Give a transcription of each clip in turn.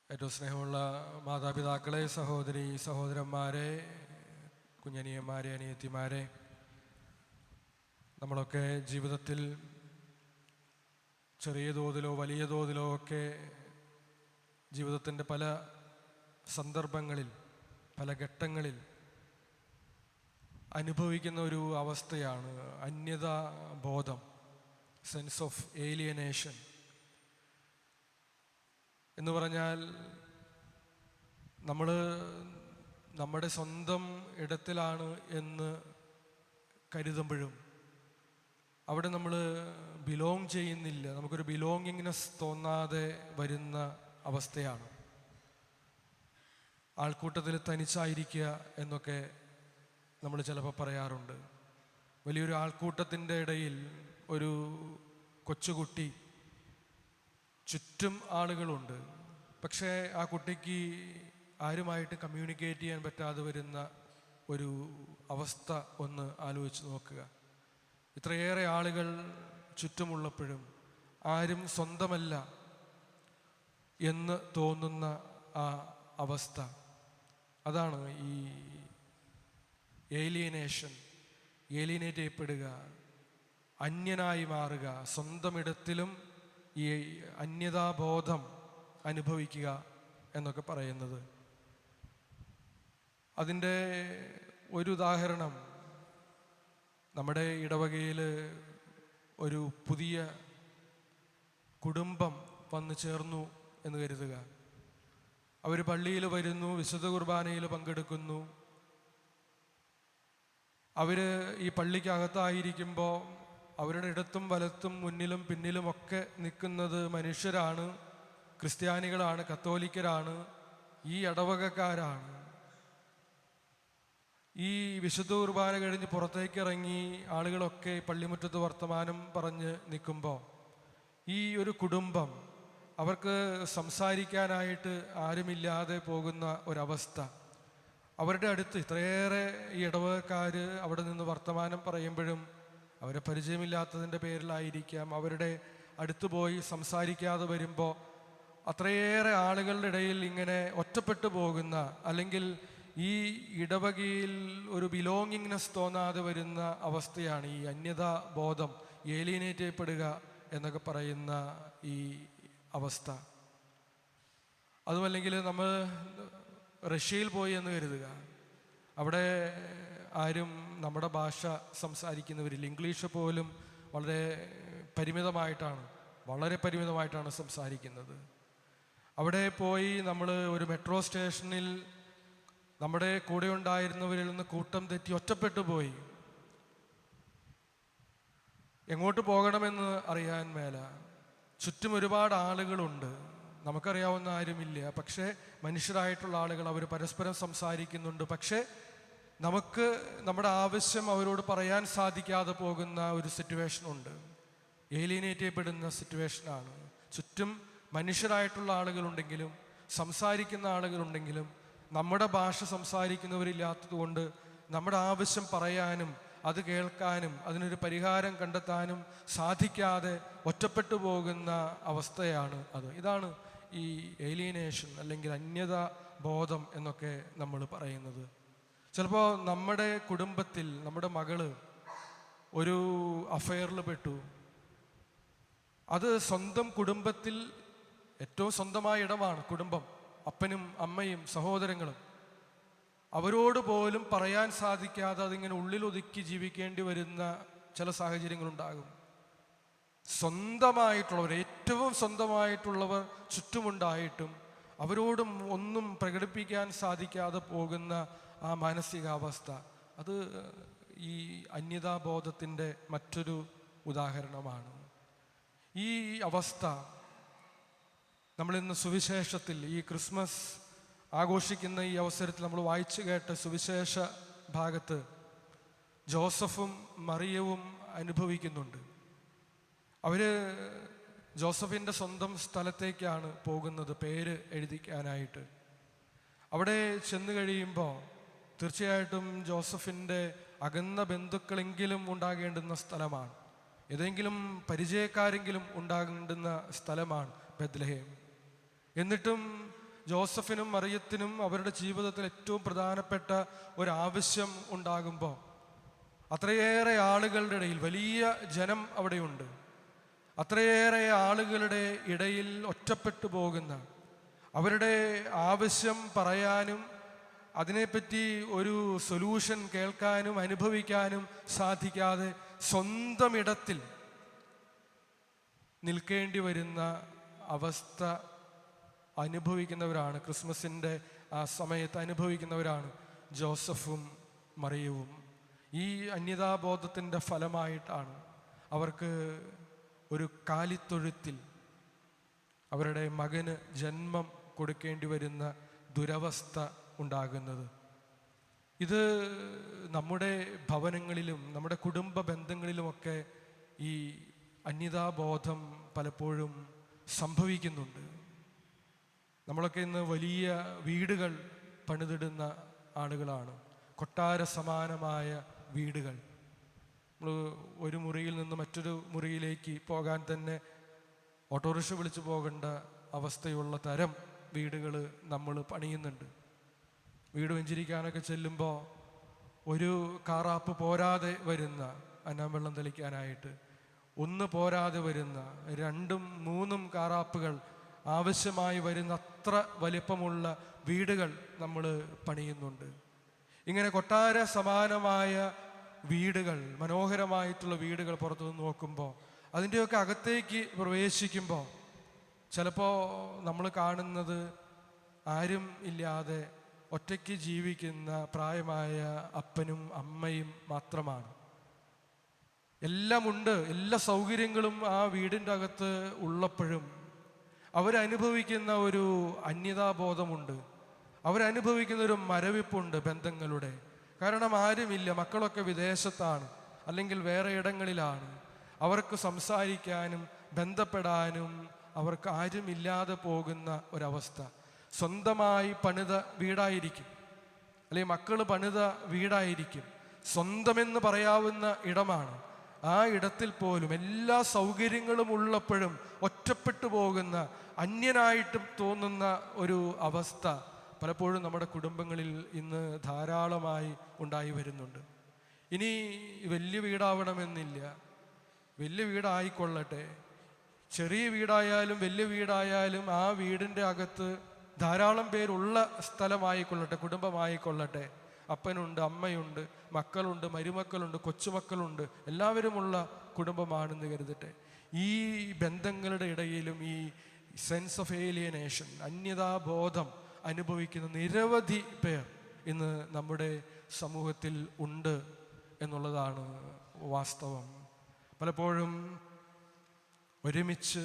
ഏറ്റവും സ്നേഹമുള്ള മാതാപിതാക്കളെ, സഹോദരി സഹോദരന്മാരെ, കുഞ്ഞനിയന്മാരെ, അനിയത്തിമാരെ, നമ്മളൊക്കെ ജീവിതത്തിൽ ചെറിയ തോതിലോ വലിയ തോതിലോ ഒക്കെ ജീവിതത്തിൻ്റെ പല സന്ദർഭങ്ങളിൽ, പല ഘട്ടങ്ങളിൽ അനുഭവിക്കുന്ന ഒരു അവസ്ഥയാണ് അന്യതാ ബോധം, സെൻസ് ഓഫ് ഏലിയനേഷൻ എന്ന് പറഞ്ഞാൽ നമ്മൾ നമ്മുടെ സ്വന്തം ഇടത്തിലാണ് എന്ന് കരുതുമ്പോഴും അവിടെ നമ്മൾ ബിലോങ് ചെയ്യുന്നില്ല, നമുക്കൊരു ബിലോങ്ങിങ്നെസ് തോന്നാതെ വരുന്ന അവസ്ഥയാണ്. ആൾക്കൂട്ടത്തിൽ തനിച്ചായിരിക്കുക എന്നൊക്കെ നമ്മൾ ചിലപ്പോൾ പറയാറുണ്ട്. വലിയൊരു ആൾക്കൂട്ടത്തിൻ്റെ ഇടയിൽ ഒരു കൊച്ചുകുട്ടി, ചുറ്റും ആളുകളുണ്ട്, പക്ഷേ ആ കുട്ടിക്ക് ആരുമായിട്ട് കമ്മ്യൂണിക്കേറ്റ് ചെയ്യാൻ പറ്റാതെ വരുന്ന ഒരു അവസ്ഥ ഒന്ന് ആലോചിച്ച് നോക്കുക. ഇത്രയേറെ ആളുകൾ ചുറ്റുമുള്ളപ്പോഴും ആരും സ്വന്തമല്ല എന്ന് തോന്നുന്ന ആ അവസ്ഥ, അതാണ് ഈ ഏലിയനേഷൻ. ഏലിയനേറ്റ് ചെയ്യപ്പെടുക, അന്യനായി മാറുക, സ്വന്തം ഇടത്തിലും ഈ അന്യതാബോധം അനുഭവിക്കുക എന്നൊക്കെ പറയുന്നത്. അതിൻ്റെ ഒരു ഉദാഹരണം, നമ്മുടെ ഇടവകയിൽ ഒരു പുതിയ കുടുംബം വന്നു ചേർന്നു എന്ന് കരുതുക. അവർ പള്ളിയിൽ വരുന്നു, വിശുദ്ധ കുർബാനയിൽ പങ്കെടുക്കുന്നു. അവർ ഈ പള്ളിക്കകത്തായിരിക്കുമ്പോൾ അവരുടെ ഇടത്തും വലത്തും മുന്നിലും പിന്നിലുമൊക്കെ നിൽക്കുന്നത് മനുഷ്യരാണ്, ക്രിസ്ത്യാനികളാണ്, കത്തോലിക്കരാണ്, ഈ ഇടവകക്കാരാണ്. ഈ വിശുദ്ധ കുർബാന കഴിഞ്ഞ് പുറത്തേക്ക് ഇറങ്ങി ആളുകളൊക്കെ പള്ളിമുറ്റത്ത് വർത്തമാനം പറഞ്ഞ് നിൽക്കുമ്പോൾ ഈ ഒരു കുടുംബം, അവർക്ക് സംസാരിക്കാനായിട്ട് ആരുമില്ലാതെ പോകുന്ന ഒരവസ്ഥ. അവരുടെ അടുത്ത് ഇത്രയേറെ ഈ ഇടവകക്കാർ അവിടെ നിന്ന് വർത്തമാനം പറയുമ്പോഴും അവരെ പരിചയമില്ലാത്തതിൻ്റെ പേരിലായിരിക്കാം, അവരുടെ അടുത്ത് പോയി സംസാരിക്കാതെ വരുമ്പോൾ അത്രയേറെ ആളുകളുടെ ഇടയിൽ ഇങ്ങനെ ഒറ്റപ്പെട്ടു പോകുന്ന, അല്ലെങ്കിൽ ഈ ഇടവകയിൽ ഒരു ബിലോങ്ങിങ്നെസ് തോന്നാതെ വരുന്ന അവസ്ഥയാണ് ഈ അന്യതാ ബോധം, ഏലിയനേറ്റ് ചെയ്യപ്പെടുക എന്നൊക്കെ പറയുന്ന ഈ അവസ്ഥ. അതുമല്ലെങ്കിൽ നമ്മൾ റഷ്യയിൽ പോയി എന്ന് കരുതുക. അവിടെ ആരും നമ്മുടെ ഭാഷ സംസാരിക്കുന്നവരില്ല. ഇംഗ്ലീഷ് പോലും വളരെ പരിമിതമായിട്ടാണ് സംസാരിക്കുന്നത്. അവിടെ പോയി നമ്മൾ ഒരു മെട്രോ സ്റ്റേഷനിൽ നമ്മുടെ കൂടെ ഉണ്ടായിരുന്നവരിൽ നിന്ന് കൂട്ടം തെറ്റി ഒറ്റപ്പെട്ടു പോയി. എങ്ങോട്ട് പോകണമെന്ന് അറിയാൻ മേല. ചുറ്റും ഒരുപാട് ആളുകളുണ്ട്, നമുക്കറിയാവുന്ന ആരുമില്ല. പക്ഷേ മനുഷ്യരായിട്ടുള്ള ആളുകൾ, അവർ പരസ്പരം സംസാരിക്കുന്നുണ്ട്. പക്ഷേ നമുക്ക് നമ്മുടെ ആവശ്യം അവരോട് പറയാൻ സാധിക്കാതെ പോകുന്ന ഒരു സിറ്റുവേഷനുണ്ട്. ഏലിയനേറ്റ് ചെയ്യപ്പെടുന്ന സിറ്റുവേഷനാണ്. ചുറ്റും മനുഷ്യരായിട്ടുള്ള ആളുകളുണ്ടെങ്കിലും, സംസാരിക്കുന്ന ആളുകളുണ്ടെങ്കിലും, നമ്മുടെ ഭാഷ സംസാരിക്കുന്നവരില്ലാത്തത് കൊണ്ട് നമ്മുടെ ആവശ്യം പറയാനും അത് കേൾക്കാനും അതിനൊരു പരിഹാരം കണ്ടെത്താനും സാധിക്കാതെ ഒറ്റപ്പെട്ടു പോകുന്ന അവസ്ഥയാണ് അത്. ഇതാണ് ഈ ഏലിയനേഷൻ അല്ലെങ്കിൽ അന്യതാ ബോധം എന്നൊക്കെ നമ്മൾ പറയുന്നത്. ചിലപ്പോൾ നമ്മുടെ കുടുംബത്തിൽ നമ്മുടെ മകള് ഒരു അഫെയറിൽ പെട്ടു. അത് സ്വന്തം കുടുംബത്തിൽ ഏറ്റവും സ്വന്തമായ ഇടമാണ് കുടുംബം, അപ്പനും അമ്മയും സഹോദരങ്ങളും. അവരോട് പോലും പറയാൻ സാധിക്കാതെ അതിങ്ങനെ ഉള്ളിലൊതുക്കി ജീവിക്കേണ്ടി വരുന്ന ചില സാഹചര്യങ്ങളുണ്ടാകും. സ്വന്തമായിട്ടുള്ളവർ, ഏറ്റവും സ്വന്തമായിട്ടുള്ളവർ ചുറ്റുമുണ്ടായിട്ടും അവരോടും ഒന്നും പ്രകടിപ്പിക്കാൻ സാധിക്കാതെ പോകുന്ന ആ മാനസികാവസ്ഥ, അത് ഈ അന്യതാബോധത്തിൻ്റെ മറ്റൊരു ഉദാഹരണമാണ്. ഈ അവസ്ഥ നമ്മളിന്ന് സുവിശേഷത്തിൽ, ഈ ക്രിസ്മസ് ആഘോഷിക്കുന്ന ഈ അവസരത്തിൽ നമ്മൾ വായിച്ചു കേട്ട സുവിശേഷ ഭാഗത്ത് ജോസഫും മറിയവും അനുഭവിക്കുന്നുണ്ട്. അവര് ജോസഫിൻ്റെ സ്വന്തം സ്ഥലത്തേക്കാണ് പോകുന്നത് പേര് എഴുതിക്കാനായിട്ട്. അവിടെ ചെന്ന് കഴിയുമ്പോൾ തീർച്ചയായിട്ടും ജോസഫിൻ്റെ അകന്ന ബന്ധുക്കളെങ്കിലും ഉണ്ടാകേണ്ടുന്ന സ്ഥലമാണ്, ഏതെങ്കിലും പരിചയക്കാരെങ്കിലും ഉണ്ടാകേണ്ടുന്ന സ്ഥലമാണ് ബെത്ലഹേം. എന്നിട്ടും ജോസഫിനും മറിയത്തിനും അവരുടെ ജീവിതത്തിൽ ഏറ്റവും പ്രധാനപ്പെട്ട ഒരാവശ്യം ഉണ്ടാകുമ്പോൾ അത്രയേറെ ആളുകളുടെ ഇടയിൽ, വലിയ ജനം അവിടെയുണ്ട്, അത്രയേറെ ആളുകളുടെ ഇടയിൽ ഒറ്റപ്പെട്ടു പോകുന്ന, അവരുടെ ആവശ്യം പറയാനും അതിനെപ്പറ്റി ഒരു സൊല്യൂഷൻ കേൾക്കാനും അനുഭവിക്കാനും സാധിക്കാതെ സ്വന്തം ഇടത്തിൽ നിൽക്കേണ്ടി വരുന്ന അവസ്ഥ അനുഭവിക്കുന്നവരാണ്, ക്രിസ്മസിൻ്റെ ആ സമയത്ത് അനുഭവിക്കുന്നവരാണ് ജോസഫും മറിയവും. ഈ അന്യതാബോധത്തിൻ്റെ ഫലമായിട്ടാണ് അവർക്ക് ഒരു കാലിത്തൊഴുത്തിൽ അവരുടെ മകന് ജന്മം കൊടുക്കേണ്ടി വരുന്ന ദുരവസ്ഥ ഉണ്ടാകുന്നത്. ഇത് നമ്മുടെ ഭവനങ്ങളിലും നമ്മുടെ കുടുംബ ബന്ധങ്ങളിലുമൊക്കെ ഈ അന്യതാബോധം പലപ്പോഴും സംഭവിക്കുന്നുണ്ട്. നമ്മളൊക്കെ ഇന്ന് വലിയ വീടുകൾ പണിതിടുന്ന ആളുകളാണ്, കൊട്ടാര സമാനമായ വീടുകൾ. നമ്മൾ ഒരു മുറിയിൽ നിന്ന് മറ്റൊരു മുറിയിലേക്ക് പോകാൻ തന്നെ ഓട്ടോറിക്ഷ വിളിച്ചു പോകേണ്ട അവസ്ഥയുള്ള തരം വീടുകൾ നമ്മൾ പണിയുന്നുണ്ട്. വീട് വെഞ്ചിരിക്കാനൊക്കെ ചെല്ലുമ്പോൾ ഒരു കാറാപ്പ് പോരാതെ വരുന്ന, അന്നാം വെള്ളം തെളിക്കാനായിട്ട് ഒന്ന് പോരാതെ വരുന്ന 2ഉം 3ഉം കാറാപ്പുകൾ ആവശ്യമായി വരുന്ന അത്ര വലിപ്പമുള്ള വീടുകൾ നമ്മൾ പണിയുന്നുണ്ട്. ഇങ്ങനെ കൊട്ടാര സമാനമായ വീടുകൾ, മനോഹരമായിട്ടുള്ള വീടുകൾ പുറത്തുനിന്ന് നോക്കുമ്പോൾ അതിൻ്റെയൊക്കെ അകത്തേക്ക് പ്രവേശിക്കുമ്പോൾ ചിലപ്പോൾ നമ്മൾ കാണുന്നത് ആരും ഇല്ലാതെ ഒറ്റയ്ക്ക് ജീവിക്കുന്ന പ്രായമായ അപ്പനും അമ്മയും മാത്രമാണ്. എല്ലാമുണ്ട്, എല്ലാ സൗകര്യങ്ങളും ആ വീടിൻ്റെ അകത്ത് ഉള്ളപ്പോഴും അവരനുഭവിക്കുന്ന ഒരു അന്യതാബോധമുണ്ട്, അവരനുഭവിക്കുന്ന ഒരു മരവിപ്പുണ്ട് ബന്ധങ്ങളുടെ. കാരണം ആരുമില്ല, മക്കളൊക്കെ വിദേശത്താണ് അല്ലെങ്കിൽ വേറെ ഇടങ്ങളിലാണ്. അവർക്ക് സംസാരിക്കാനും ബന്ധപ്പെടാനും അവർക്ക് ആരുമില്ലാതെ പോകുന്ന ഒരവസ്ഥ. സ്വന്തമായി പണിത വീടായിരിക്കും, അല്ലെങ്കിൽ മക്കൾ പണിത വീടായിരിക്കും, സ്വന്തമെന്ന് പറയാവുന്ന ഇടമാണ്. ആ ഇടത്തിൽ പോലും എല്ലാ സൗകര്യങ്ങളും ഉള്ളപ്പോഴും ഒറ്റപ്പെട്ടു പോകുന്ന, അന്യനായിട്ടും തോന്നുന്ന ഒരു അവസ്ഥ പലപ്പോഴും നമ്മുടെ കുടുംബങ്ങളിൽ ഇന്ന് ധാരാളമായി ഉണ്ടായി വരുന്നുണ്ട്. ഇനി വലിയ വീടാവണമെന്നില്ല, വലിയ വീടായിക്കൊള്ളട്ടെ, ചെറിയ വീടായാലും വലിയ വീടായാലും ആ വീടിൻ്റെ അകത്ത് ധാരാളം പേരുള്ള സ്ഥലമായിക്കൊള്ളട്ടെ, കുടുംബമായിക്കൊള്ളട്ടെ, അപ്പനുണ്ട്, അമ്മയുണ്ട്, മക്കളുണ്ട്, മരുമക്കളുണ്ട്, കൊച്ചുമക്കളുണ്ട്, എല്ലാവരുമുള്ള കുടുംബമാണെന്ന് കരുതട്ടെ. ഈ ബന്ധങ്ങളുടെ ഇടയിലും ഈ സെൻസ് ഓഫ് ഏലിയനേഷൻ, അന്യതാബോധം അനുഭവിക്കുന്ന നിരവധി പേർ ഇന്ന് നമ്മുടെ സമൂഹത്തിൽ ഉണ്ട് എന്നുള്ളതാണ് വാസ്തവം. പലപ്പോഴും ഒരുമിച്ച്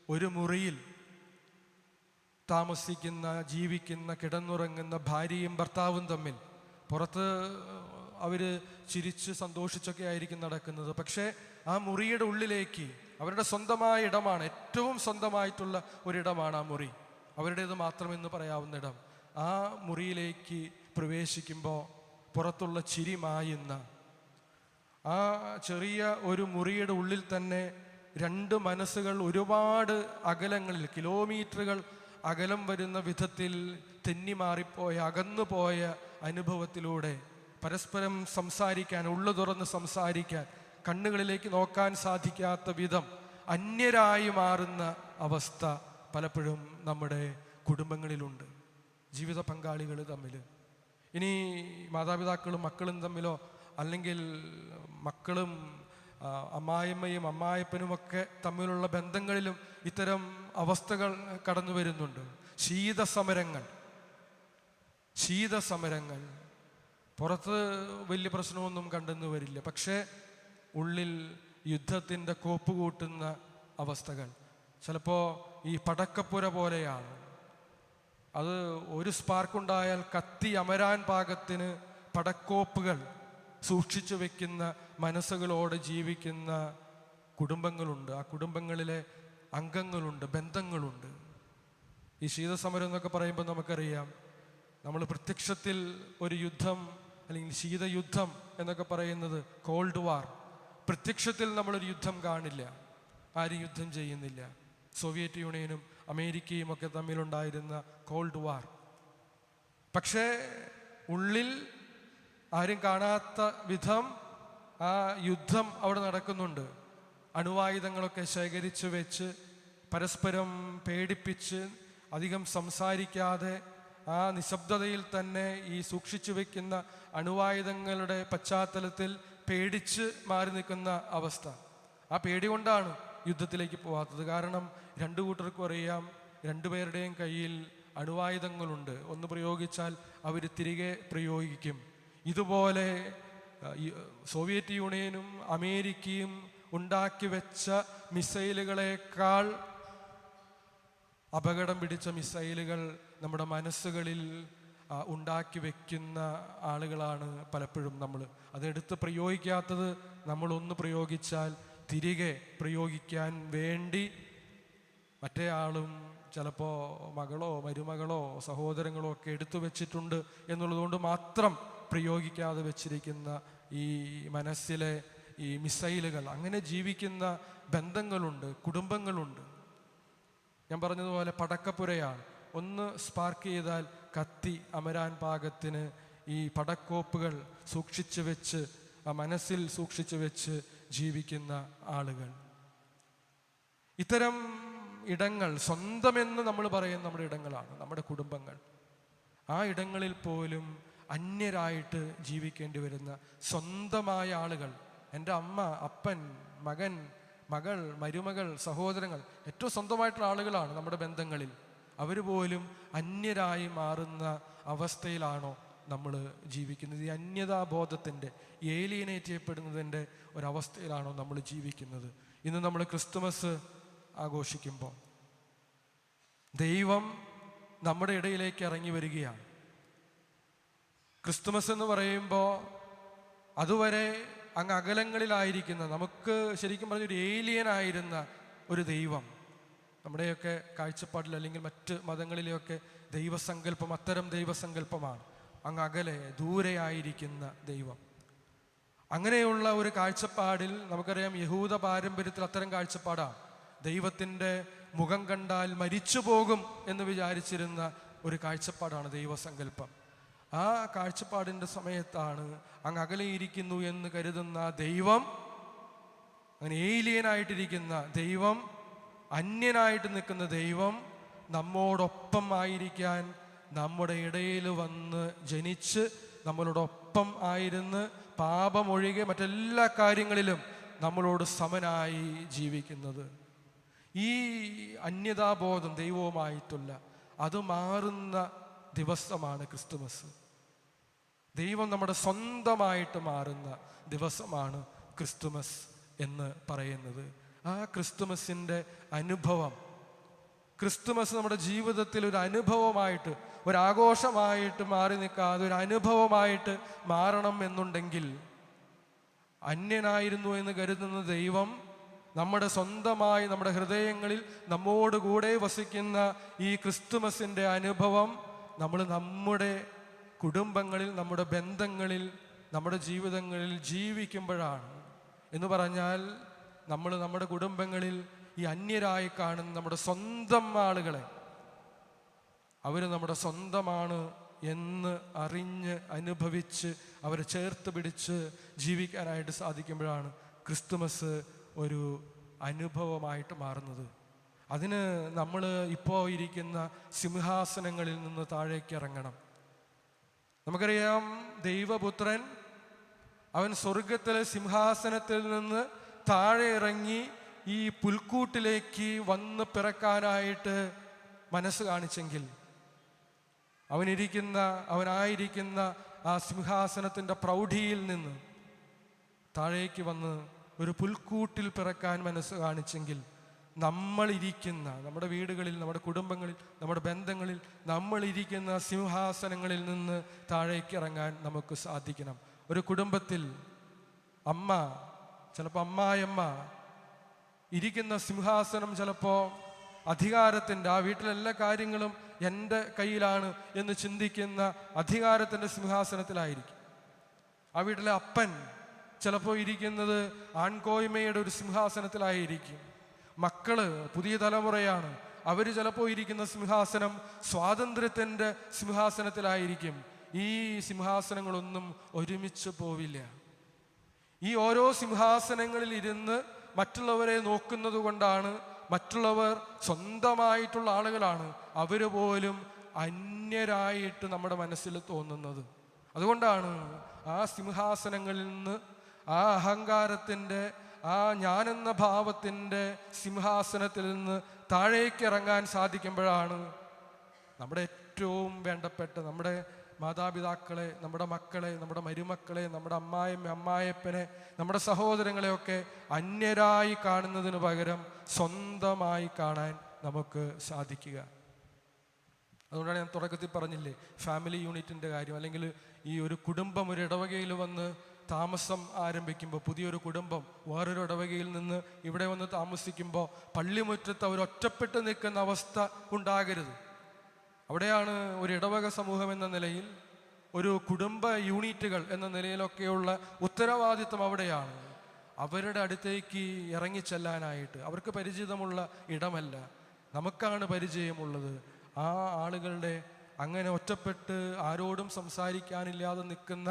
ഒരു മുറിയിൽ താമസിക്കുന്ന, ജീവിക്കുന്ന, കിടന്നുറങ്ങുന്ന ഭാര്യയും ഭർത്താവും തമ്മിൽ പുറത്ത് അവർ ചിരിച്ച് സന്തോഷിച്ചൊക്കെ ആയിരിക്കും നടക്കുന്നത്. പക്ഷേ ആ മുറിയുടെ ഉള്ളിലേക്ക്, അവരുടെ സ്വന്തമായ ഇടമാണ്, ഏറ്റവും സ്വന്തമായിട്ടുള്ള ഒരിടമാണ് ആ മുറി, അവരുടേത് മാത്രമെന്ന് പറയാവുന്ന ഇടം. ആ മുറിയിലേക്ക് പ്രവേശിക്കുമ്പോൾ പുറത്തുള്ള ചിരി മായുന്ന, ആ ചെറിയ ഒരു മുറിയുടെ ഉള്ളിൽ തന്നെ 2 മനസ്സുകൾ ഒരുപാട് അകലങ്ങളിൽ, കിലോമീറ്ററുകൾ അകലം വരുന്ന വിധത്തിൽ തെന്നിമാറിപ്പോയ, അകന്നുപോയ അനുഭവത്തിലൂടെ പരസ്പരം സംസാരിക്കാൻ, ഉള്ളു തുറന്ന് സംസാരിക്കാൻ, കണ്ണുകളിലേക്ക് നോക്കാൻ സാധിക്കാത്ത വിധം അന്യരായി മാറുന്ന അവസ്ഥ പലപ്പോഴും നമ്മുടെ കുടുംബങ്ങളിലുണ്ട്, ജീവിത പങ്കാളികൾ തമ്മിൽ. ഇനി മാതാപിതാക്കളും മക്കളും തമ്മിലോ, അല്ലെങ്കിൽ മക്കളും അമ്മായിമ്മയും അമ്മായപ്പനുമൊക്കെ തമ്മിലുള്ള ബന്ധങ്ങളിലും ഇത്തരം അവസ്ഥകൾ കടന്നു വരുന്നുണ്ട്. ശീതസമരങ്ങൾ പുറത്ത് വലിയ പ്രശ്നമൊന്നും കണ്ടെന്ന് വരില്ല, പക്ഷേ ഉള്ളിൽ യുദ്ധത്തിൻ്റെ കോപ്പ് കൂട്ടുന്ന അവസ്ഥകൾ ചിലപ്പോൾ ഈ പടക്കപ്പുര പോലെയാണ്. അത് ഒരു സ്പാർക്കുണ്ടായാൽ കത്തി അമരാൻ പാകത്തിന് പടക്കോപ്പുകൾ സൂക്ഷിച്ചു വെക്കുന്ന മനസ്സുകളോട് ജീവിക്കുന്ന കുടുംബങ്ങളുണ്ട്, ആ കുടുംബങ്ങളിലെ അംഗങ്ങളുണ്ട്, ബന്ധങ്ങളുണ്ട്. ഈ ശീതസമരം എന്നൊക്കെ പറയുമ്പോൾ നമുക്കറിയാം, നമ്മൾ പ്രത്യക്ഷത്തിൽ ഒരു യുദ്ധം അല്ലെങ്കിൽ ശീതയുദ്ധം എന്നൊക്കെ പറയുന്നത് കോൾഡ് വാർ, പ്രത്യക്ഷത്തിൽ നമ്മളൊരു യുദ്ധം കാണില്ല, ആരും യുദ്ധം ചെയ്യുന്നില്ല. സോവിയറ്റ് യൂണിയനും അമേരിക്കയും ഒക്കെ തമ്മിലുണ്ടായിരുന്ന കോൾഡ് വാർ. പക്ഷേ ഉള്ളിൽ ആരും കാണാത്ത വിധം ആ യുദ്ധം അവിടെ നടക്കുന്നുണ്ട്. അണുവായുധങ്ങളൊക്കെ ശേഖരിച്ചു വെച്ച് പരസ്പരം പേടിപ്പിച്ച് അധികം സംസാരിക്കാതെ ആ നിശബ്ദതയിൽ തന്നെ ഈ സൂക്ഷിച്ചു വെക്കുന്ന അണുവായുധങ്ങളുടെ പശ്ചാത്തലത്തിൽ പേടിച്ച് മാറി നിൽക്കുന്ന അവസ്ഥ. ആ പേടി കൊണ്ടാണ് യുദ്ധത്തിലേക്ക് പോകാത്തത്. കാരണം രണ്ടു കൂട്ടർക്കും അറിയാം, രണ്ടുപേരുടെയും കയ്യിൽ അണുവായുധങ്ങളുണ്ട്. ഒന്ന് പ്രയോഗിച്ചാൽ അവർ തിരികെ പ്രയോഗിക്കും. ഇതുപോലെ സോവിയറ്റ് യൂണിയനും അമേരിക്കയും ഉണ്ടാക്കി വെച്ച മിസൈലുകളേക്കാൾ അപകടം പിടിച്ച മിസൈലുകൾ നമ്മുടെ മനസ്സുകളിൽ ഉണ്ടാക്കി വെക്കുന്ന ആളുകളാണ് പലപ്പോഴും നമ്മൾ. അതെടുത്ത് പ്രയോഗിക്കാത്തത് നമ്മളൊന്ന് പ്രയോഗിച്ചാൽ തിരികെ പ്രയോഗിക്കാൻ വേണ്ടി മറ്റേ ആളും ചിലപ്പോൾ മകളോ മരുമകളോ സഹോദരങ്ങളോ ഒക്കെ എടുത്തു വെച്ചിട്ടുണ്ട് എന്നുള്ളതുകൊണ്ട് മാത്രം പ്രയോഗിക്കാതെ വെച്ചിരിക്കുന്ന ഈ മനസ്സിലെ ഈ മിസൈലുകൾ. അങ്ങനെ ജീവിക്കുന്ന ബന്ധങ്ങളുണ്ട്, കുടുംബങ്ങളുണ്ട്. ഞാൻ പറഞ്ഞതുപോലെ പടക്കപ്പുരയാണ്. ഒന്ന് സ്പാർക്ക് ചെയ്താൽ കത്തി അമരാൻ പാകത്തിന് ഈ പടക്കോപ്പുകൾ സൂക്ഷിച്ചു വെച്ച് ആ മനസ്സിൽ സൂക്ഷിച്ചു വെച്ച് ജീവിക്കുന്ന ആളുകൾ. ഇത്തരം ഇടങ്ങൾ സ്വന്തമെന്ന് നമ്മൾ പറയുന്ന നമ്മുടെ ഇടങ്ങളാണ് നമ്മുടെ കുടുംബങ്ങൾ. ആ ഇടങ്ങളിൽ പോലും അന്യരായിട്ട് ജീവിക്കേണ്ടി വരുന്ന സ്വന്തമായ ആളുകൾ, എൻ്റെ അമ്മ, അപ്പൻ, മകൻ, മകൾ, മരുമകൾ, സഹോദരങ്ങൾ, ഏറ്റവും സ്വന്തമായിട്ടുള്ള ആളുകളാണ് നമ്മുടെ ബന്ധങ്ങളിൽ. അവർ പോലും അന്യരായി മാറുന്ന അവസ്ഥയിലാണോ നമ്മൾ ജീവിക്കുന്നത്? ഈ അന്യതാബോധത്തിൻ്റെ, ഏലിയനേറ്റ് ചെയ്യപ്പെടുന്നതിൻ്റെ ഒരവസ്ഥയിലാണോ നമ്മൾ ജീവിക്കുന്നത്? ഇന്ന് നമ്മൾ ക്രിസ്തുമസ് ആഘോഷിക്കുമ്പോൾ ദൈവം നമ്മുടെ ഇടയിലേക്ക് ഇറങ്ങി വരികയാണ്. ക്രിസ്തുമസ് എന്ന് പറയുമ്പോൾ അതുവരെ അങ്ങ് അകലങ്ങളിലായിരിക്കുന്ന, നമുക്ക് ശരിക്കും പറഞ്ഞൊരു ഏലിയനായിരുന്ന ഒരു ദൈവം, നമ്മുടെയൊക്കെ കാഴ്ചപ്പാടിൽ അല്ലെങ്കിൽ മറ്റ് മതങ്ങളിലെയൊക്കെ ദൈവസങ്കല്പം അത്തരം ദൈവസങ്കല്പമാണ്. അങ്ങ് അകലെ ദൂരെയായിരിക്കുന്ന ദൈവം. അങ്ങനെയുള്ള ഒരു കാഴ്ചപ്പാടിൽ നമുക്കറിയാം, യഹൂദ പാരമ്പര്യത്തിൽ അത്തരം കാഴ്ചപ്പാടാണ്. ദൈവത്തിൻ്റെ മുഖം കണ്ടാൽ മരിച്ചു പോകും എന്ന് വിചാരിച്ചിരുന്ന ഒരു കാഴ്ചപ്പാടാണ് ദൈവസങ്കല്പം. ആ കാഴ്ചപ്പാടിൻ്റെ സമയത്താണ് അങ്ങ് അകലെയിരിക്കുന്നു എന്ന് കരുതുന്ന ദൈവം, അങ്ങനെ ഏലിയനായിട്ടിരിക്കുന്ന ദൈവം, അന്യനായിട്ട് നിൽക്കുന്ന ദൈവം നമ്മോടൊപ്പം ആയിരിക്കാൻ നമ്മുടെ ഇടയിൽ വന്ന് ജനിച്ച് നമ്മളോടൊപ്പം ആയിരുന്ന് പാപമൊഴികെ മറ്റെല്ലാ കാര്യങ്ങളിലും നമ്മളോട് സമനായി ജീവിക്കുന്നത്. ഈ അന്യതാബോധം ദൈവവുമായിട്ടുള്ള അത് മാറുന്ന ദിവസമാണ് ക്രിസ്തുമസ്. ദൈവം നമ്മുടെ സ്വന്തമായിട്ട് മാറുന്ന ദിവസമാണ് ക്രിസ്തുമസ് എന്ന് പറയുന്നത്. ആ ക്രിസ്തുമസിൻ്റെ അനുഭവം, ക്രിസ്തുമസ് നമ്മുടെ ജീവിതത്തിൽ ഒരു അനുഭവമായിട്ട്, ഒരാഘോഷമായിട്ട് മാറി നിൽക്കാതെ ഒരു അനുഭവമായിട്ട് മാറണം എന്നുണ്ടെങ്കിൽ, അന്യനായിരുന്നു എന്ന് കരുതുന്ന ദൈവം നമ്മുടെ സ്വന്തമായി നമ്മുടെ ഹൃദയങ്ങളിൽ നമ്മോടുകൂടെ വസിക്കുന്ന ഈ ക്രിസ്തുമസിൻ്റെ അനുഭവം നമ്മൾ നമ്മുടെ കുടുംബങ്ങളിൽ, നമ്മുടെ ബന്ധങ്ങളിൽ, നമ്മുടെ ജീവിതങ്ങളിൽ ജീവിക്കുമ്പോഴാണ്. എന്ന് പറഞ്ഞാൽ നമ്മൾ നമ്മുടെ കുടുംബങ്ങളിൽ ഈ അന്യരായി കാണുന്ന നമ്മുടെ സ്വന്തം ആളുകളെ, അവർ നമ്മുടെ സ്വന്തമാണ് എന്ന് അറിഞ്ഞ് അനുഭവിച്ച് അവരെ ചേർത്ത് പിടിച്ച് ജീവിക്കാനായിട്ട് സാധിക്കുമ്പോഴാണ് ക്രിസ്തുമസ് ഒരു അനുഭവമായിട്ട് മാറുന്നത്. അതിന് നമ്മൾ ഇപ്പോൾ ഇരിക്കുന്ന സിംഹാസനങ്ങളിൽ നിന്ന് താഴേക്ക് ഇറങ്ങണം. നമുക്കറിയാം, ദൈവപുത്രൻ അവൻ സ്വർഗത്തിലെ സിംഹാസനത്തിൽ നിന്ന് താഴെ ഇറങ്ങി ഈ പുൽക്കൂട്ടിലേക്ക് വന്ന് പിറക്കാനായിട്ട് മനസ്സ് കാണിച്ചെങ്കിൽ, അവനായിരിക്കുന്ന ആ സിംഹാസനത്തിൻ്റെ പ്രൗഢിയിൽ നിന്ന് താഴേക്ക് വന്ന് ഒരു പുൽക്കൂട്ടിൽ പിറക്കാൻ മനസ്സ് കാണിച്ചെങ്കിൽ, നമ്മളിരിക്കുന്ന നമ്മുടെ വീടുകളിൽ, നമ്മുടെ കുടുംബങ്ങളിൽ, നമ്മുടെ ബന്ധങ്ങളിൽ നമ്മളിരിക്കുന്ന സിംഹാസനങ്ങളിൽ നിന്ന് താഴേക്ക് ഇറങ്ങാൻ നമുക്ക് സാധിക്കണം. ഒരു കുടുംബത്തിൽ അമ്മ, ചിലപ്പോൾ അമ്മായിയമ്മ ഇരിക്കുന്ന സിംഹാസനം ചിലപ്പോൾ അധികാരത്തിൻ്റെ, ആ വീട്ടിലെ എല്ലാ കാര്യങ്ങളും എൻ്റെ കയ്യിലാണ് എന്ന് ചിന്തിക്കുന്ന അധികാരത്തിൻ്റെ സിംഹാസനത്തിലായിരിക്കും. ആ വീട്ടിലെ അപ്പൻ ചിലപ്പോൾ ഇരിക്കുന്നത് ആൺകോയ്മയുടെ ഒരു സിംഹാസനത്തിലായിരിക്കും. മക്കള് പുതിയ തലമുറയാണ്, അവർ ചിലപ്പോൾ ഇരിക്കുന്ന സിംഹാസനം സ്വാതന്ത്ര്യത്തിൻ്റെ സിംഹാസനത്തിലായിരിക്കും. ഈ സിംഹാസനങ്ങളൊന്നും ഒരുമിച്ച് പോവില്ല. ഈ ഓരോ സിംഹാസനങ്ങളിൽ ഇരുന്ന് മറ്റുള്ളവരെ നോക്കുന്നത് കൊണ്ടാണ് മറ്റുള്ളവർ സ്വന്തമായിട്ടുള്ള ആളുകളാണ്, അവർ പോലും അന്യരായിട്ട് നമ്മുടെ മനസ്സിൽ തോന്നുന്നത്. അതുകൊണ്ടാണ് ആ സിംഹാസനങ്ങളിൽ നിന്ന്, ആ അഹങ്കാരത്തിൻ്റെ, ആ ഞാനെന്ന ഭാവത്തിൻ്റെ സിംഹാസനത്തിൽ നിന്ന് താഴേക്ക് ഇറങ്ങാൻ സാധിക്കുമ്പോഴാണ് നമ്മുടെ ഏറ്റവും വേണ്ടപ്പെട്ട നമ്മുടെ മാതാപിതാക്കളെ, നമ്മുടെ മക്കളെ, നമ്മുടെ മരുമക്കളെ, നമ്മുടെ അമ്മായപ്പനെ, നമ്മുടെ സഹോദരങ്ങളെയൊക്കെ അന്യരായി കാണുന്നതിന് പകരം സ്വന്തമായി കാണാൻ നമുക്ക് സാധിക്കുക. അതുകൊണ്ടാണ് ഞാൻ തുടക്കത്തിൽ പറഞ്ഞില്ലേ, ഫാമിലി യൂണിറ്റിൻ്റെ കാര്യം. അല്ലെങ്കിൽ ഈ ഒരു കുടുംബം ഒരു ഇടവകയിൽ വന്ന് താമസം ആരംഭിക്കുമ്പോൾ, പുതിയൊരു കുടുംബം വേറൊരു ഇടവകയിൽ നിന്ന് ഇവിടെ വന്ന് താമസിക്കുമ്പോൾ പള്ളിമുറ്റത്ത് അവർ ഒറ്റപ്പെട്ട് നിൽക്കുന്ന അവസ്ഥ ഉണ്ടാകരുത്. അവിടെയാണ് ഒരു ഇടവക സമൂഹം എന്ന നിലയിൽ, ഒരു കുടുംബ യൂണിറ്റുകൾ എന്ന നിലയിലൊക്കെയുള്ള ഉത്തരവാദിത്വം അവിടെയാണ്. അവരുടെ അടുത്തേക്ക് ഇറങ്ങിച്ചെല്ലാനായിട്ട്, അവർക്ക് പരിചിതമുള്ള ഇടമല്ല, നമുക്കാണ് പരിചയമുള്ളത്. ആ ആളുകളുടെ അങ്ങനെ ഒറ്റപ്പെട്ട് ആരോടും സംസാരിക്കാനില്ലാതെ നിൽക്കുന്ന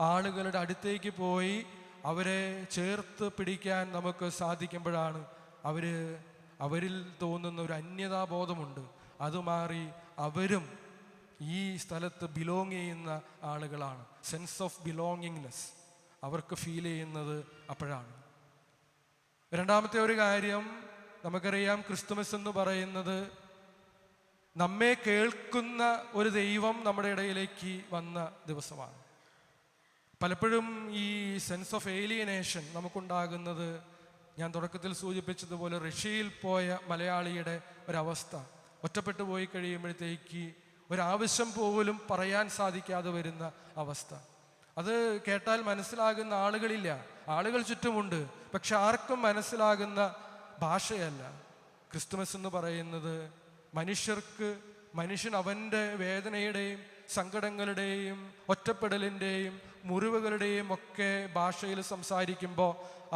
ആളുകളുടെ അടുത്തേക്ക് പോയി അവരെ ചേർത്ത് പിടിക്കാൻ നമുക്ക് സാധിക്കുമ്പോഴാണ് അവരിൽ തോന്നുന്ന ഒരു അന്യതാബോധമുണ്ട്, അത് മാറി അവരും ഈ സ്ഥലത്ത് ബിലോങ് ചെയ്യുന്ന ആളുകളാണ്. സെൻസ് ഓഫ് ബിലോങ്ങിങ്നെസ് അവർക്ക് ഫീൽ ചെയ്യുന്നത് അപ്പോഴാണ്. രണ്ടാമത്തെ ഒരു കാര്യം നമുക്കറിയാം, ക്രിസ്തുമസ് എന്ന് പറയുന്നത് നമ്മെ കേൾക്കുന്ന ഒരു ദൈവം നമ്മുടെ ഇടയിലേക്ക് വന്ന ദിവസമാണ്. പലപ്പോഴും ഈ സെൻസ് ഓഫ് ഏലിയനേഷൻ നമുക്കുണ്ടാകുന്നത്, ഞാൻ തുടക്കത്തിൽ സൂചിപ്പിച്ചതുപോലെ റഷ്യയിൽ പോയ മലയാളിയുടെ ഒരവസ്ഥ, ഒറ്റപ്പെട്ടു പോയി കഴിയുമ്പോഴത്തേക്ക് ഒരാവശ്യം പോലും പറയാൻ സാധിക്കാതെ വരുന്ന അവസ്ഥ. അത് കേട്ടാൽ മനസ്സിലാകുന്ന ആളുകളില്ല, ആളുകൾ ചുറ്റുമുണ്ട്, പക്ഷെ ആർക്കും മനസ്സിലാകുന്ന ഭാഷയല്ല. ക്രിസ്തുമസ് എന്ന് പറയുന്നത് മനുഷ്യൻ അവൻ്റെ വേദനയുടെയും സങ്കടങ്ങളുടെയും ഒറ്റപ്പെടലിൻ്റെയും മുറിവുകളുടെയും ഒക്കെ ഭാഷയിൽ സംസാരിക്കുമ്പോൾ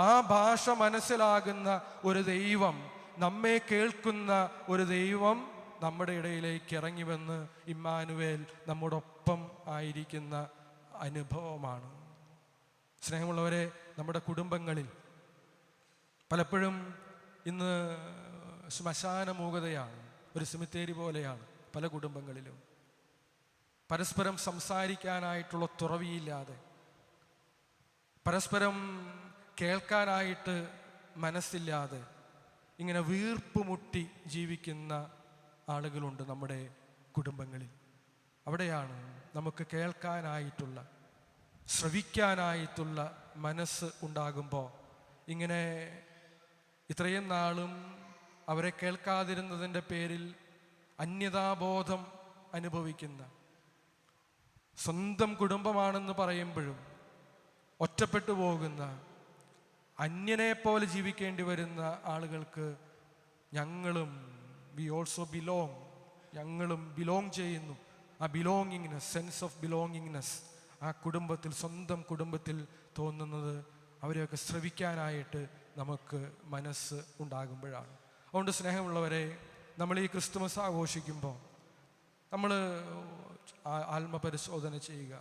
ആ ഭാഷ മനസ്സിലാകുന്ന ഒരു ദൈവം, നമ്മെ കേൾക്കുന്ന ഒരു ദൈവം നമ്മുടെ ഇടയിലേക്ക് ഇറങ്ങി വന്ന് ഇമ്മാനുവേൽ നമ്മോടൊപ്പം ആയിരിക്കുന്ന അനുഭവമാണ്. സ്നേഹമുള്ളവരെ, നമ്മുടെ കുടുംബങ്ങളിൽ പലപ്പോഴും ഇന്ന് ശ്മശാന മൂകതയാണ്, ഒരു സെമിത്തേരി പോലെയാണ് പല കുടുംബങ്ങളിലും. പരസ്പരം സംസാരിക്കാനായിട്ടുള്ള തുറവിയില്ലാതെ, പരസ്പരം കേൾക്കാനായിട്ട് മനസ്സില്ലാതെ ഇങ്ങനെ വീർപ്പ് മുട്ടി ജീവിക്കുന്ന ആളുകളുണ്ട് നമ്മുടെ കുടുംബങ്ങളിൽ. അവിടെയാണ് നമുക്ക് കേൾക്കാനായിട്ടുള്ള, ശ്രവിക്കാനായിട്ടുള്ള മനസ്സ് ഉണ്ടാകുമ്പോൾ ഇങ്ങനെ ഇത്രയും നാളും അവരെ കേൾക്കാതിരുന്നതിൻ്റെ പേരിൽ അന്യതാബോധം അനുഭവിക്കുന്ന, സ്വന്തം കുടുംബമാണെന്ന് പറയുമ്പോഴും ഒറ്റപ്പെട്ടു പോകുന്ന, അന്യനെ പോലെ ജീവിക്കേണ്ടി വരുന്ന ആളുകൾക്ക് വി ഓൾസോ ബിലോങ്, ഞങ്ങളും ബിലോങ് ചെയ്യുന്നു. ആ ബിലോങ്ങിങ്നെസ്, സെൻസ് ഓഫ് ബിലോങ്ങിങ്നെസ് ആ കുടുംബത്തിൽ, സ്വന്തം കുടുംബത്തിൽ തോന്നുന്നത് അവരെയൊക്കെ ശ്രവിക്കാനായിട്ട് നമുക്ക് മനസ്സ് ഉണ്ടാകുമ്പോഴാണ്. അതുകൊണ്ട് സ്നേഹമുള്ളവരെ, നമ്മൾ ഈ ക്രിസ്തുമസ് ആഘോഷിക്കുമ്പോൾ നമ്മൾ ആത്മപരിശോധന ചെയ്യുക.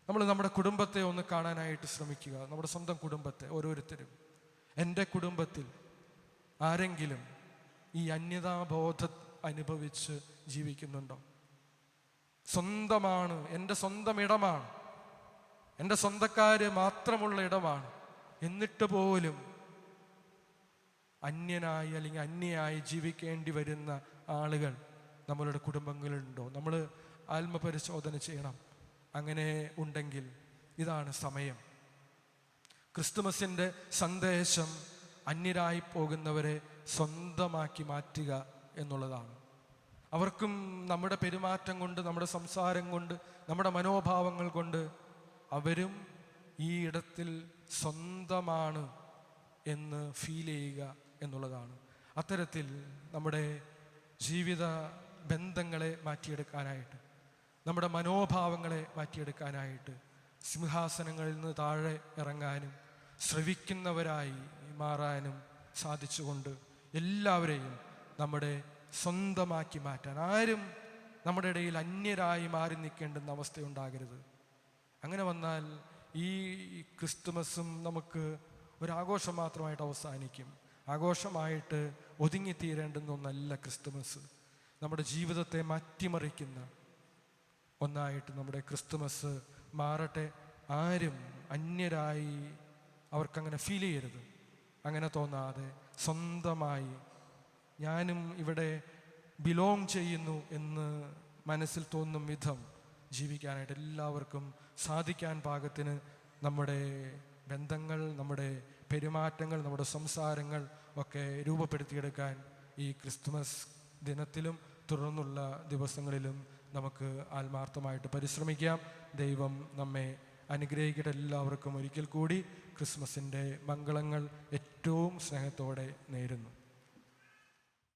നമ്മൾ നമ്മുടെ കുടുംബത്തെ ഒന്ന് കാണാനായിട്ട് ശ്രമിക്കുക. നമ്മുടെ സ്വന്തം കുടുംബത്തെ ഓരോരുത്തരും, എൻ്റെ കുടുംബത്തിൽ ആരെങ്കിലും ഈ അന്യതാബോധം അനുഭവിച്ച് ജീവിക്കുന്നുണ്ടോ? സ്വന്തമാണ്, എൻ്റെ സ്വന്തം ഇടമാണ്, എൻ്റെ സ്വന്തക്കാര് മാത്രമുള്ള ഇടമാണ്, എന്നിട്ട് പോലും അന്യനായി അല്ലെങ്കിൽ അന്യയായി ജീവിക്കേണ്ടി വരുന്ന ആളുകൾ നമ്മളുടെ കുടുംബങ്ങളിലുണ്ടോ? നമ്മൾ ആത്മപരിശോധന ചെയ്യണം. അങ്ങനെ ഉണ്ടെങ്കിൽ ഇതാണ് സമയം. ക്രിസ്തുമസിൻ്റെ സന്ദേശം അന്യരായി പോകുന്നവരെ സ്വന്തമാക്കി മാറ്റുക എന്നുള്ളതാണ്. അവർക്കും നമ്മുടെ പെരുമാറ്റം കൊണ്ട്, നമ്മുടെ സംസാരം കൊണ്ട്, നമ്മുടെ മനോഭാവങ്ങൾ കൊണ്ട് അവരും ഈ ഇടത്തിൽ സ്വന്തമാണ് എന്ന് ഫീൽ ചെയ്യുക എന്നുള്ളതാണ്. അത്തരത്തിൽ നമ്മുടെ ജീവിത ബന്ധങ്ങളെ മാറ്റിയെടുക്കാനായിട്ട്, നമ്മുടെ മനോഭാവങ്ങളെ മാറ്റിയെടുക്കാനായിട്ട് സിംഹാസനങ്ങളിൽ നിന്ന് താഴെ ഇറങ്ങാനും ശ്രവിക്കുന്നവരായി മാറാനും സാധിച്ചുകൊണ്ട് എല്ലാവരെയും നമ്മുടെ സ്വന്തമാക്കി മാറ്റാൻ, ആരും നമ്മുടെ ഇടയിൽ അന്യരായി മാറി നിൽക്കേണ്ടുന്ന അവസ്ഥയുണ്ടാകരുത്. അങ്ങനെ വന്നാൽ ഈ ക്രിസ്തുമസും നമുക്ക് ഒരാഘോഷം മാത്രമായിട്ട് അവസാനിക്കും. ആഘോഷമായിട്ട് ഒതുങ്ങിത്തീരേണ്ടുന്ന ഒന്നല്ല ക്രിസ്തുമസ്. നമ്മുടെ ജീവിതത്തെ മാറ്റിമറിക്കുന്ന ഒന്നായിട്ട് നമ്മുടെ ക്രിസ്തുമസ് മാറട്ടെ. ആരും അന്യരായി അവർക്കങ്ങനെ ഫീൽ ചെയ്യരുത്. അങ്ങനെ തോന്നാതെ സ്വന്തമായി ഞാനും ഇവിടെ ബിലോങ് ചെയ്യുന്നു എന്ന് മനസ്സിൽ തോന്നും വിധം ജീവിക്കാനായിട്ട് എല്ലാവർക്കും സാധിക്കാൻ പാകത്തിന് നമ്മുടെ ബന്ധങ്ങൾ, നമ്മുടെ പെരുമാറ്റങ്ങൾ, നമ്മുടെ സംസാരങ്ങൾ ഒക്കെ രൂപപ്പെടുത്തിയെടുക്കാൻ ഈ ക്രിസ്തുമസ് ദിനത്തിലും തുടർന്നുള്ള ദിവസങ്ങളിലും നമുക്ക് ആത്മാർത്ഥമായിട്ട് പരിശ്രമിക്കാം. ദൈവം നമ്മെ അനുഗ്രഹിക്കട്ടെ. എല്ലാവർക്കും ഒരിക്കൽ കൂടി ക്രിസ്മസിൻ്റെ മംഗളങ്ങൾ ഏറ്റവും സ്നേഹത്തോടെ നേരുന്നു.